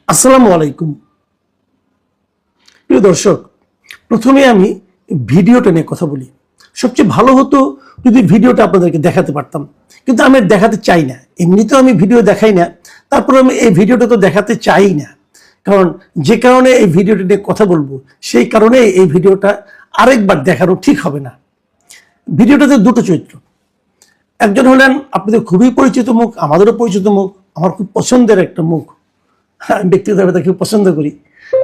আসসালামু আলাইকুম প্রিয় দর্শক, প্রথমে আমি ভিডিওটা নিয়ে কথা বলি। সবচেয়ে ভালো হতো যদি ভিডিওটা আপনাদেরকে দেখাতে পারতাম, কিন্তু আমি দেখাতে চাই না। এমনিতেও আমি ভিডিও দেখাই না, তারপর আমি এই ভিডিওটা তো দেখাতে চাই না, কারণ যে কারণে এই ভিডিওটা নিয়ে কথা বলবো সেই কারণে এই ভিডিওটা আরেকবার দেখানো ঠিক হবে না। ভিডিওটাতে দুটো চরিত্র, একজন হলেন আপনাদের খুবই পরিচিত মুখ, আমাদেরও পরিচিত মুখ, আমার খুব পছন্দের একটা মুখ। আমি ব্যক্তিগতভাবে তাকে পছন্দ করি।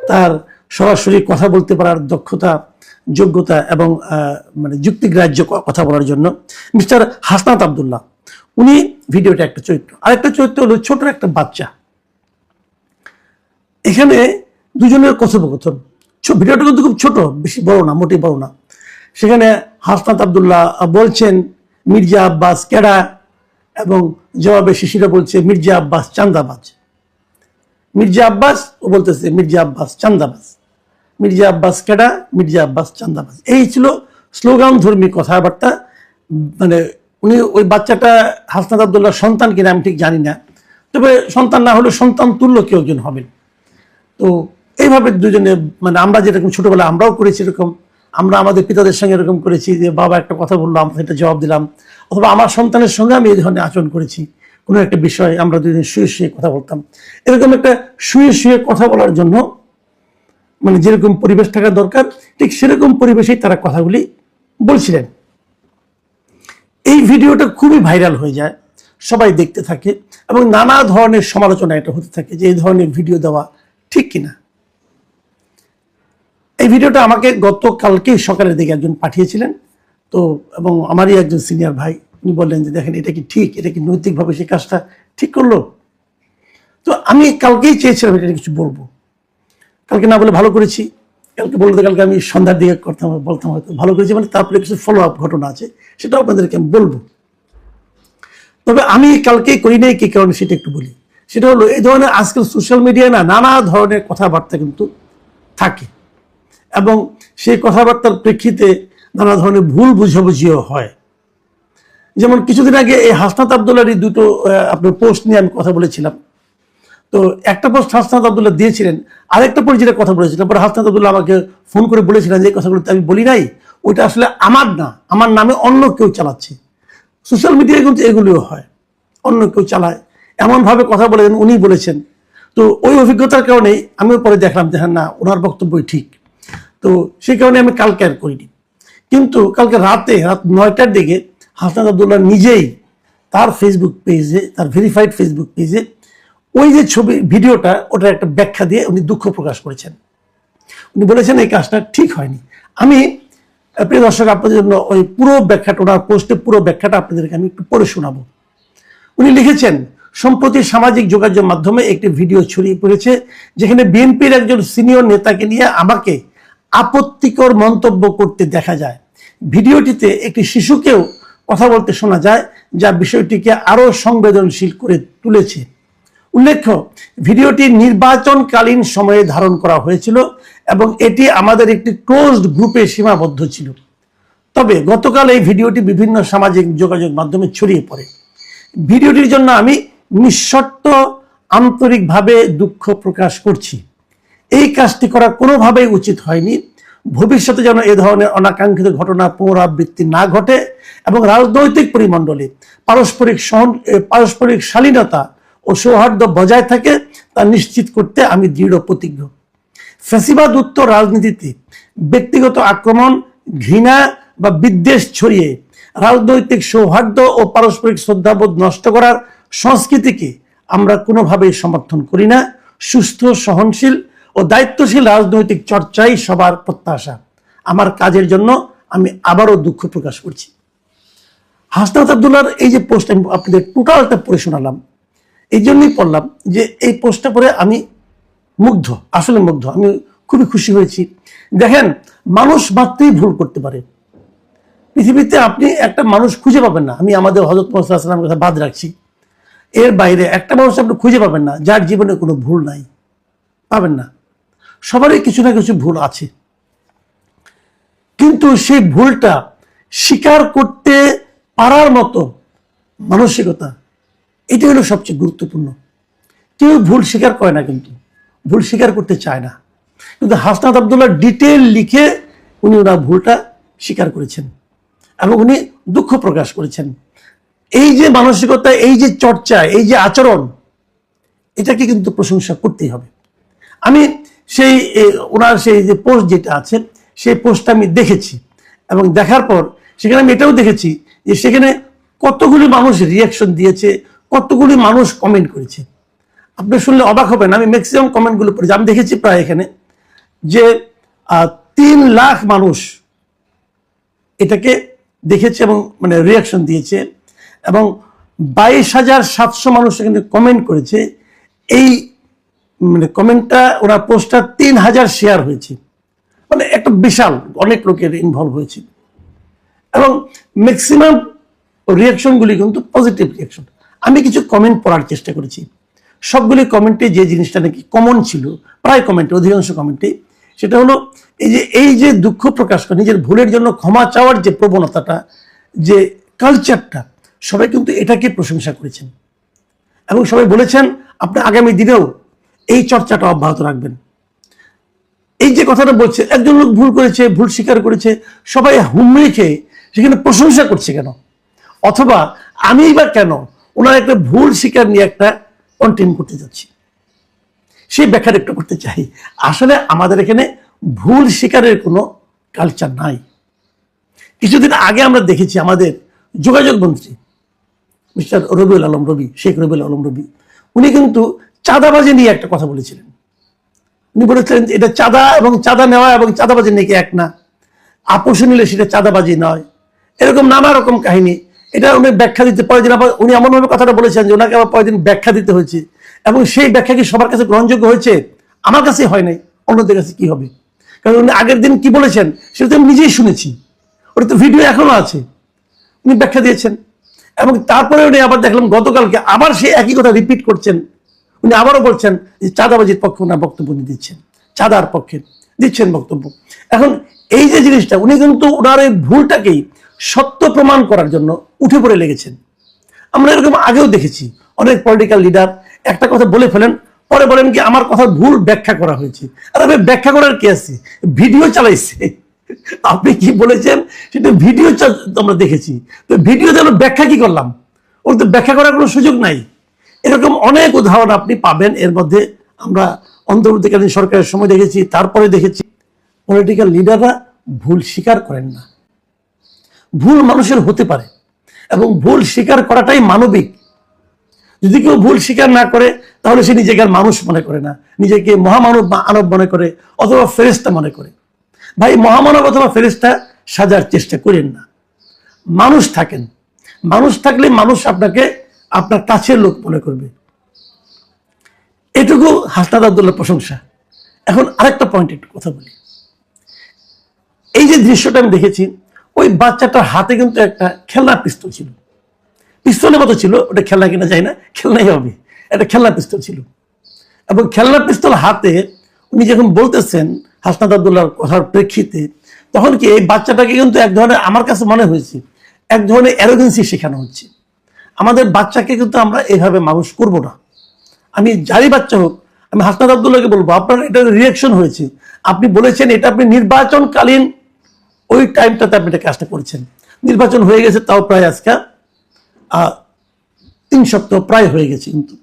তার সরাসরি কথা বলতে পারার দক্ষতা, যোগ্যতা এবং মানে যুক্তিগ্রাহ্য কথা বলার জন্য মিস্টার হাসনাত আবদুল্লাহ, উনি ভিডিওটা একটা চরিত্র। আরেকটা চরিত্র হলো ছোট একটা বাচ্চা। এখানে দুজনের কথোপকথন, ভিডিওটা কিন্তু খুব ছোট, বেশি বড় না, মোটেই বড় না। সেখানে হাসনাত আবদুল্লাহ বলছেন মির্জা আব্বাস কেডা, এবং জবাবে শিশিরা বলছে মির্জা আব্বাস চান্দাবাজ। মির্জা আব্বাস ও বলতেছে মির্জা আব্বাস চান্দাবাজ, মির্জা আব্বাস কেডা, মির্জা আব্বাস চান্দাবাজ। এই ছিল স্লোগান ধর্মী কথাবার্তা। মানে উনি ওই বাচ্চাটা হাসনাত আবদুল্লাহর সন্তান কিনা আমি ঠিক জানি না, তবে সন্তান না হলে সন্তান তুল্য কেউ একজন হবেন। তো এইভাবে দুজনে, মানে আমরা যেরকম ছোটবেলা আমরাও করেছি এরকম, আমরা আমাদের পিতাদের সঙ্গে এরকম করেছি যে বাবা একটা কথা বললো আমরা সেটা জবাব দিলাম, অথবা আমার সন্তানের সঙ্গে আমি এই ধরনের আচরণ করেছি। কোনো একটা বিষয়ে আমরা দুজন শুয়ে শুয়ে কথা বলতাম। এরকম একটা শুয়ে শুয়ে কথা বলার জন্য মানে যেরকম পরিবেশ থাকা দরকার, ঠিক সেরকম পরিবেশেই তারা কথাগুলি বলছিলেন। এই ভিডিওটা খুবই ভাইরাল হয়ে যায়, সবাই দেখতে থাকে এবং নানা ধরনের সমালোচনা এটা হতে থাকে যে এই ধরনের ভিডিও দেওয়া ঠিক কিনা। এই ভিডিওটা আমাকে গতকালকেই সকালের দিকে একজন পাঠিয়েছিলেন, তো এবং আমারই একজন সিনিয়র ভাই, উনি বললেন যে দেখেন এটা কি ঠিক, এটা কি নৈতিকভাবে সেই কাজটা ঠিক করলো। তো আমি কালকেই চেয়েছিলাম এটা কিছু বলবো, কালকে না বলে ভালো করেছি। কালকে বলতে কালকে আমি সন্ধ্যার দিকে বলতাম হয়তো ভালো করেছি, মানে তারপরে কিছু ফলো আপ ঘটনা আছে, সেটাও আপনাদেরকে আমি বলবো। তবে আমি কালকেই করি নাই কি কারণে সেটা একটু বলি। সেটা হলো এই ধরনের আজকাল সোশ্যাল মিডিয়ায় না নানা ধরনের কথাবার্তা কিন্তু থাকে, এবং সেই কথাবার্তার প্রেক্ষিতে নানা ধরনের ভুল বুঝাবুঝিও হয়। যেমন কিছুদিন আগে এই হাসনাত আবদুল্লাহর দুটো আপনার পোস্ট নিয়ে আমি কথা বলেছিলাম। তো একটা পোস্ট হাসনাত আবদুল্লাহ দিয়েছিলেন, আরেকটা পরে যেটা কথা বলেছিলাম, পরে হাসনাত আবদুল্লাহ আমাকে ফোন করে বলেছিলেন যে এই কথাগুলো আমি বলি নাই, ওইটা আসলে আমার না, আমার নামে অন্য কেউ চালাচ্ছে। সোশ্যাল মিডিয়ায় কিন্তু এগুলিও হয়, অন্য কেউ চালায়, এমনভাবে কথা বলেছেন উনি বলেছেন। তো ওই অভিজ্ঞতার কারণেই আমিও পরে দেখলাম যে হ্যাঁ না, ওনার বক্তব্যই ঠিক। তো সেই কারণে আমি কালকে আর করিনি। কিন্তু কালকে রাত 9টার দিকে হাসনাত আবদুল্লাহ নিজেই তার ফেসবুক পেজে, তার ভেরিফাইড ফেসবুক পেজে ওই যে ছবি ভিডিওটা, ওটার একটা ব্যাখ্যা দিয়ে উনি দুঃখ প্রকাশ করেছেন। উনি বলেছেন এই কাজটা ঠিক হয়নি। আমি প্রিয় দর্শক আপনাদের জন্য ওই পুরো ব্যাখ্যাটা, ওনার পোস্টে পুরো ব্যাখ্যাটা আপনাদেরকে আমি একটু পড়ে শোনাবো। উনি লিখেছেন, সম্প্রতি সামাজিক যোগাযোগ মাধ্যমে একটি ভিডিও ছড়িয়ে পড়েছে যেখানে বিএনপির একজন সিনিয়র নেতাকে নিয়ে আমাকে আপত্তিকর মন্তব্য করতে দেখা যায়। ভিডিওটিতে একটি শিশুকেও কথা বলতে শোনা যায়, যা বিষয়টিকে আরো সংবেদনশীল করে তুলেছে। উল্লেখ্য, ভিডিওটি নির্বাচনকালীন সময়ে ধারণ করা হয়েছিল এবং এটি আমাদের একটি ক্লোজড গ্রুপে সীমাবদ্ধ ছিল। তবে গতকাল এই ভিডিওটি বিভিন্ন সামাজিক যোগাযোগ মাধ্যমে ছড়িয়ে পড়ে। ভিডিওটির জন্য আমি নিঃশর্ত আন্তরিকভাবে দুঃখ প্রকাশ করছি। এই কাজটি করা কোনোভাবেই উচিত হয়নি। ভবিষ্যতে যেন এ ধরনের অনাকাঙ্ক্ষিত ঘটনা পুনরাবৃত্তি না ঘটে এবং রাজনৈতিক পরিমণ্ডলে পারস্পরিক শালীনতা ও সৌহার্দ্য বজায় থাকে তা নিশ্চিত করতে আমি দৃঢ় প্রতিজ্ঞ। ফ্যাসিবাদ উত্তর রাজনীতিতে ব্যক্তিগত আক্রমণ, ঘৃণা বা বিদ্বেষ ছড়িয়ে রাজনৈতিক সৌহার্দ্য ও পারস্পরিক শ্রদ্ধাবোধ নষ্ট করার সংস্কৃতিকে আমরা কোনোভাবেই সমর্থন করি না। সুস্থ, সহনশীল ও দায়িত্বশীল রাজনৈতিক চর্চাই সবার প্রত্যাশা। আমার কাজের জন্য আমি আবারও দুঃখ প্রকাশ করছি। হাসনাত আবদুল্লাহর এই যে পোস্ট আমি আপনাদের টোটালটা পড়ে শোনালাম, এই জন্যই পড়লাম যে এই পোস্টটা পড়ে আমি মুগ্ধ, আসলে মুগ্ধ, আমি খুবই খুশি হয়েছি। দেখেন, মানুষ মাত্রই ভুল করতে পারে। পৃথিবীতে আপনি একটা মানুষ খুঁজে পাবেন না, আমি আমাদের হযরত মুহাম্মদ সাল্লাল্লাহু আলাইহি ওয়াসাল্লামের কথা বাদ রাখছি, এর বাইরে একটা মানুষ আপনি খুঁজে পাবেন না যার জীবনে কোনো ভুল নাই, পাবেন না। সবারই কিছু না কিছু ভুল আছে, কিন্তু সেই ভুলটা স্বীকার করতে পারার মতো মানসিকতা, এটা হলো সবচেয়ে গুরুত্বপূর্ণ। কেউ ভুল স্বীকার করে না, কিন্তু ভুল স্বীকার করতে চায় না, কিন্তু হাসনাত আব্দুল্লাহ ডিটেল লিখে উনি ওনার ভুলটা স্বীকার করেছেন এবং উনি দুঃখ প্রকাশ করেছেন। এই যে মানসিকতা, এই যে চর্চা, এই যে আচরণ, এটাকে কিন্তু প্রশংসা করতেই হবে। আমি সেই ওনার সেই যে পোস্ট যেটা আছে, সেই পোস্টটা আমি দেখেছি এবং দেখার পর সেখানে আমি এটাও দেখেছি যে সেখানে কতগুলি মানুষ রিয়াকশন দিয়েছে, কতগুলি মানুষ কমেন্ট করেছে। আপনি শুনলে অবাক হবেন, আমি ম্যাক্সিমাম কমেন্টগুলো পড়েছি। আমি দেখেছি প্রায় এখানে যে 3 লাখ মানুষ এটাকে দেখেছে এবং মানে রিয়াকশন দিয়েছে এবং 22,700 মানুষ এখানে কমেন্ট করেছে। এই মানে কমেন্টটা, ওনার পোস্টটা 3,000 শেয়ার হয়েছে, মানে একটা বিশাল অনেক লোকের ইনভলভ হয়েছে এবং ম্যাক্সিমাম রিয়াকশনগুলি কিন্তু পজিটিভ রিয়াকশন। আমি কিছু কমেন্ট পড়ার চেষ্টা করেছি, সবগুলি কমেন্টে যে জিনিসটা নাকি কমন ছিল, প্রায় কমেন্টে, অধিকাংশ কমেন্টে, সেটা হলো এই যে দুঃখ প্রকাশ করা, নিজের ভুলের জন্য ক্ষমা চাওয়ার যে প্রবণতাটা, যে কালচারটা, সবাই কিন্তু এটাকে প্রশংসা করেছেন এবং সবাই বলেছেন আপনি আগামী দিনেও এই চর্চাটা অব্যাহত রাখবেন। এই যে কথাটা বলছে, একজন লোক ভুল করেছে, ভুল স্বীকার করেছে, সবাই হুমড়ি খেয়ে সেখানে প্রশংসা করছে কেন? অথবা আমি বা কেন ওনার একটা ভুল স্বীকার নিয়ে একটা কন্টেন্ট করতে যাচ্ছি, সেই ব্যাখ্যাটা একটু করতে চাই। আসলে আমাদের এখানে ভুল স্বীকারের কোনো কালচার নাই। কিছুদিন আগে আমরা দেখেছি আমাদের যোগাযোগ মন্ত্রী মিস্টার রবিউল আলম রবি, শেখ রবিউল আলম রবি, উনি কিন্তু চাঁদাবাজি নিয়ে একটা কথা বলেছিলেন। উনি বলেছিলেন এটা চাঁদা এবং চাঁদা নেওয়া এবং চাঁদাবাজি নাকি এক না, আপোষ নিলে সেটা চাঁদাবাজি নয়, এরকম নানা রকম কাহিনী। এটা উনি ব্যাখ্যা দিতে পরের দিন আবার উনি এমনভাবে কথাটা বলেছেন যে ওনাকে আবার পরের দিন ব্যাখ্যা দিতে হয়েছে এবং সেই ব্যাখ্যা কি সবার কাছে গ্রহণযোগ্য হয়েছে? আমার কাছে হয় নাই, অন্যদের কাছে কি হবে? কারণ উনি আগের দিন কি বলেছেন সেটা তো আমি নিজেই শুনেছি, ওটা তো ভিডিও এখনো আছে, উনি ব্যাখ্যা দিয়েছেন। এবং তারপরে উনি আবার দেখলাম গতকালকে আবার সেই একই কথা রিপিট করছেন। উনি আবারও বলছেন যে চাঁদাবাজির পক্ষে ওনার বক্তব্য উনি দিচ্ছেন, চাঁদার পক্ষে দিচ্ছেন বক্তব্য। এখন এই যে জিনিসটা, উনি কিন্তু ওনার এই ভুলটাকেই সত্য প্রমাণ করার জন্য উঠে পড়ে লেগেছেন। আমরা এরকম আগেও দেখেছি, অনেক পলিটিক্যাল লিডার একটা কথা বলে ফেলেন, পরে বলেন কি আমার কথা ভুল ব্যাখ্যা করা হয়েছে। আর আমি ব্যাখ্যা করার কি আছে, ভিডিও চালাইছে, আপনি কি বলেছেন সেটা ভিডিও আমরা দেখেছি, তো ভিডিওতে আমরা ব্যাখ্যা কি করলাম? ওর তো ব্যাখ্যা করার কোনো সুযোগ নাই। এরকম অনেক উদাহরণ আপনি পাবেন। এর মধ্যে আমরা অন্তর্বর্তীকালীন সরকারের সময় দেখেছি, তারপরে দেখেছি পলিটিক্যাল লিডাররা ভুল স্বীকার করেন না। ভুল মানুষের হতে পারে এবং ভুল স্বীকার করাটাই মানবিক। যদি কেউ ভুল স্বীকার না করে তাহলে সে নিজেকে আর মানুষ মনে করে না, নিজেকে মহামানব বা আনব মনে করে অথবা ফেরেশতা মনে করে। ভাই, মহামানব অথবা ফেরেশতা সাজার চেষ্টা করেন না, মানুষ থাকেন। মানুষ থাকলে মানুষ আপনাকে আপনার কাছের লোক মনে করবে, এটুকু হাসনাত আব্দুল্লাহর প্রশংসা। এখন আরেকটা পয়েন্ট একটু কথা বলি। এই যে দৃশ্যটা আমি দেখেছি, ওই বাচ্চাটার হাতে কিন্তু একটা খেলনা পিস্তল ছিল, পিস্তলের মতো ছিল, ওটা খেলনা কিনা যায় না, খেলনাই হবে, একটা খেলনা পিস্তল ছিল। এবং খেলনা পিস্তল হাতে উনি যখন বলতেছেন হাসনাত আব্দুল্লাহর কথার প্রেক্ষিতে, তখন কি এই বাচ্চাটাকে কিন্তু এক ধরনের, আমার কাছে মনে হয়েছে এক ধরনের অ্যারোগেন্সি শেখানো হচ্ছে। আমাদের বাচ্চাকে কিন্তু আমরা এইভাবে মানুষ করব না। আমি যারই বাচ্চা হোক, আমি হাসনাত আব্দুল্লাহকে বলবো আপনার এটা রিয়াকশন হয়েছে, আপনি বলেছেন এটা আপনি নির্বাচনকালীন ওই টাইমটাতে আপনি এটা কাজটা করেছেন। নির্বাচন হয়ে গেছে তাও প্রায় আজকে 3 সপ্তাহ প্রায় হয়ে গেছে, কিন্তু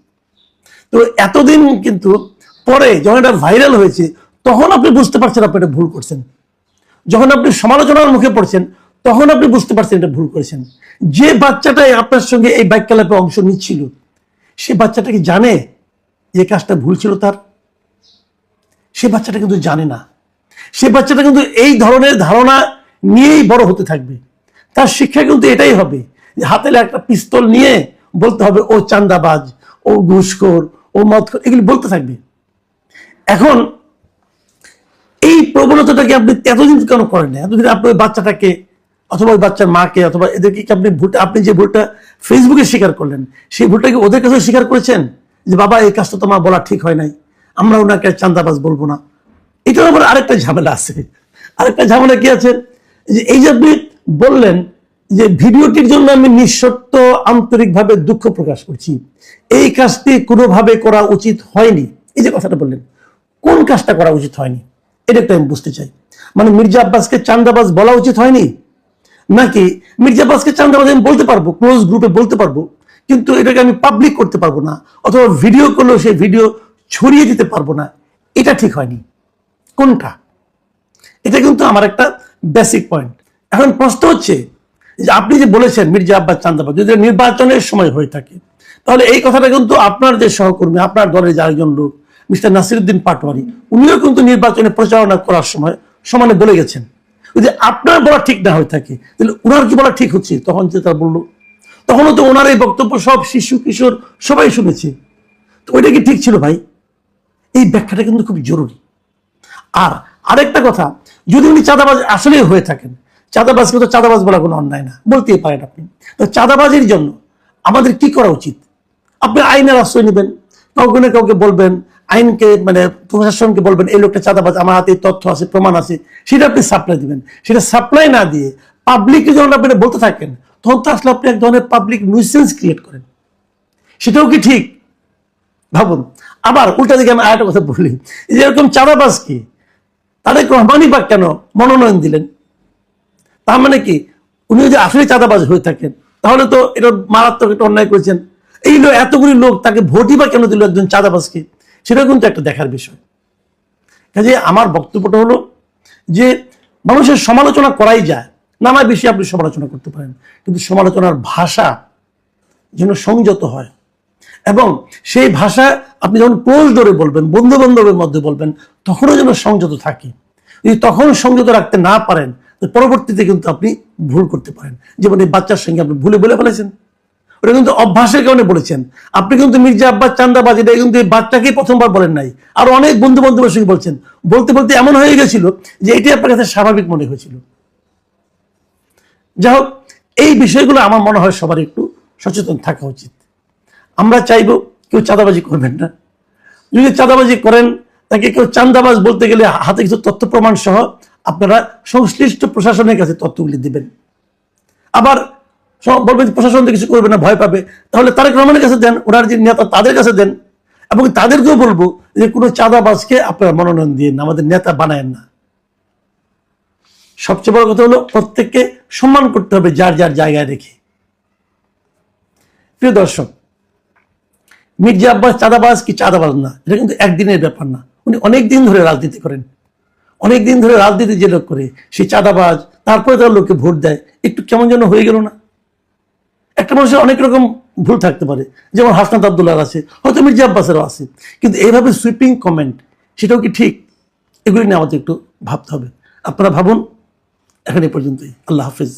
তো এতদিন কিন্তু পরে যখন এটা ভাইরাল হয়েছে তখন আপনি বুঝতে পারছেন আপনি এটা ভুল করছেন। যখন আপনি সমালোচনার মুখে পড়ছেন তখন আপনি বুঝতে পারছেন এটা ভুল করেছেন। যে বাচ্চাটাই আপনার সঙ্গে এই বাক্যালাপে অংশ নিচ্ছিল, সে বাচ্চাটা কি জানে যে কাজটা ভুল ছিল তার? সে বাচ্চাটা কিন্তু জানে না। সে বাচ্চাটা কিন্তু এই ধরনের ধারণা নিয়েই বড় হতে থাকবে। তার শিক্ষা কিন্তু এটাই হবে যে হাতে একটা পিস্তল নিয়ে বলতে হবে ও চাঁদাবাজ, ও ঘুষখোর, ও মদখোর, এগুলি বলতে থাকবে। এখন এই প্রবণতাটাকে আপনি এতদিন কেন করেন না? এতদিন আপনি ওই বাচ্চাটাকে অথবা ওই বাচ্চার মাকে অথবা এদেরকে আপনি ভুলটা, আপনি যে ভুলটা ফেসবুকে স্বীকার করলেন, সেই ভুলটাকে ওদের কাছে স্বীকার করেছেন যে বাবা এই কাজটা তোমার বলা ঠিক হয় নাই, আমরা ওনাকে চাঁদাবাজ বলবো না। এটার আবার আরেকটা ঝামেলা আছে। আরেকটা ঝামেলা কি আছে, যে এই যে আপনি বললেন যে ভিডিওটির জন্য আমি নিঃশর্ত আন্তরিকভাবে দুঃখ প্রকাশ করছি, এই কাজটি কোনোভাবে করা উচিত হয়নি, এই যে কথাটা বললেন, কোন কাজটা করা উচিত হয়নি, এটা একটু আমি বুঝতে চাই। মানে মির্জা আব্বাসকে চান্দাবাজ বলা উচিত হয়নি, নাকি মির্জা আব্বাসকে চান্দাবাজ আমি বলতে পারবো, ক্লোজ গ্রুপে বলতে পারবো, কিন্তু এটাকে আমি পাবলিক করতে পারবো না, অথবা ভিডিও করলেও সেই ভিডিও ছড়িয়ে দিতে পারবো না, এটা ঠিক হয়নি। কোনটা? এটা কিন্তু আমার একটা বেসিক পয়েন্ট। এখন প্রশ্ন হচ্ছে যে আপনি যে বলেছেন মির্জা আব্বাস চান্দাবাজ যদি নির্বাচনের সময় হয়ে থাকে, তাহলে এই কথাটা কিন্তু আপনার যে সহকর্মী, আপনার দলের যে আরেকজন লোক মিস্টার নাসিরউদ্দিন পাটোয়ারি, উনিও কিন্তু নির্বাচনে প্রচারণা করার সময় সমানে বলে গেছেন। যদি আপনার বলা ঠিক না হয়ে থাকে, তাহলে ওনার কি বলা ঠিক হচ্ছে? তখন যে তারা বললো, তখনও তো ওনার এই বক্তব্য সব শিশু কিশোর সবাই শুনেছে। তো ওইটা কি ঠিক ছিল ভাই? এই ব্যাখ্যাটা কিন্তু খুব জরুরি। আর আরেকটা কথা, যদি উনি চাঁদাবাজ আসলেই হয়ে থাকেন, চাঁদাবাজকে তো চাঁদাবাজ বলা কোনো অন্যায় না, বলতেই পারেন আপনি। তো চাঁদাবাজির জন্য আমাদের কি করা উচিত? আপনি আইনের আশ্রয় নেবেন, কাউকে না কাউকে বলবেন, আইনকে মানে প্রশাসনকে বলবেন এই লোকটা চাঁদাবাজ, আমার হাতে তথ্য আছে, প্রমাণ আছে, সেটা আপনি সাপ্লাই দিবেন। সেটা সাপ্লাই না দিয়ে পাবলিককে যখন আপনি বলতে থাকেন, তখন তো আসলে আপনি এক ধরনের পাবলিক নিউসেন্স ক্রিয়েট করেন। সেটাও কি ঠিক? ভাবুন। আবার উল্টা দিকে আমি আরেকটা কথা বলি, যেরকম চাঁদাবাজ কি তারেক রহমানই বা কেন মনোনয়ন দিলেন? তার মানে কি উনি যদি আসলে চাঁদাবাজ হয়ে থাকেন, তাহলে তো এটা মারাত্মক একটা অন্যায় করেছেন। এই এতগুলি লোক তাকে ভোটই বা কেন দিল একজন চাঁদাবাজকে? সেটা কিন্তু একটা দেখার বিষয়। কাজে আমার বক্তব্যটা হলো যে মানুষের সমালোচনা করাই যায়, নানা বিষয়ে আপনি সমালোচনা করতে পারেন, কিন্তু সমালোচনার ভাষা যেন সংযত হয়, এবং সেই ভাষা আপনি যখন ক্লোজ ডোরে বলবেন, বন্ধু বান্ধবের মধ্যে বলবেন, তখনও যেন সংযত থাকে। যদি তখন সংযত রাখতে না পারেন, পরবর্তীতে কিন্তু আপনি ভুল করতে পারেন। যেমন এই বাচ্চার সঙ্গে আপনি ভুলে বলে ফেলেছেন, ওটা কিন্তু অভ্যাসের কারণে বলেছেন। আপনি কিন্তু মির্জা আব্বাস চান্দাবাজ এটা কিন্তু এই বাচ্চাকেই প্রথমবার বলেন নাই, আর অনেক বন্ধু বান্ধবের সঙ্গে বলছেন। বলতে বলতে এমন হয়ে গেছিল যে এটি আপনার কাছে স্বাভাবিক মনে হয়েছিল। যাই হোক, এই বিষয়গুলো আমার মনে হয় সবার একটু সচেতন থাকা উচিত। আমরা চাইবো কেউ চাঁদাবাজি করবেন না। যদি চাঁদাবাজি করেন, তাকে কেউ চাঁদাবাজ বলতে গেলে হাতে কিছু তথ্য প্রমাণ সহ আপনারা সংশ্লিষ্ট প্রশাসনের কাছে তথ্যগুলি দিবেন। আবার বলবেন প্রশাসন তো কিছু করবে না, ভয় পাবে, তাহলে তারেক রহমানের কাছে দেন, ওনার যে নেতা তাদের কাছে দেন, এবং তাদেরকেও বলবো যে কোনো চাঁদাবাজকে আপনারা মনোনয়ন দিন, আমাদের নেতা বানায়েন না। সবচেয়ে বড় কথা হলো প্রত্যেককে সম্মান করতে হবে যার যার জায়গায় রেখে। প্রিয় দর্শক, মির্জা আব্বাস চাঁদাবাজ কি চাঁদাবাজ না, এটা কিন্তু একদিনের ব্যাপার না। উনি অনেক দিন ধরে রাজনীতি করেন, অনেক দিন ধরে রাজনীতি যে লোক করে সেই চাঁদাবাজ, তারপরে তার লোককে ভোট দেয়, একটু কেমন যেন হয়ে গেল না? একটা মানুষের অনেক রকম ভুল থাকতে পারে, যেমন হাসনাত আব্দুল্লাহ আছে, হয়তো মির্জা আব্বাসেরও আছে, কিন্তু এইভাবে সুইপিং কমেন্ট, সেটাও কি ঠিক? এগুলি নিয়ে আমাদের একটু ভাবতে হবে। আপনারা ভাবুন। এখন এই পর্যন্তই। আল্লাহ হাফিজ।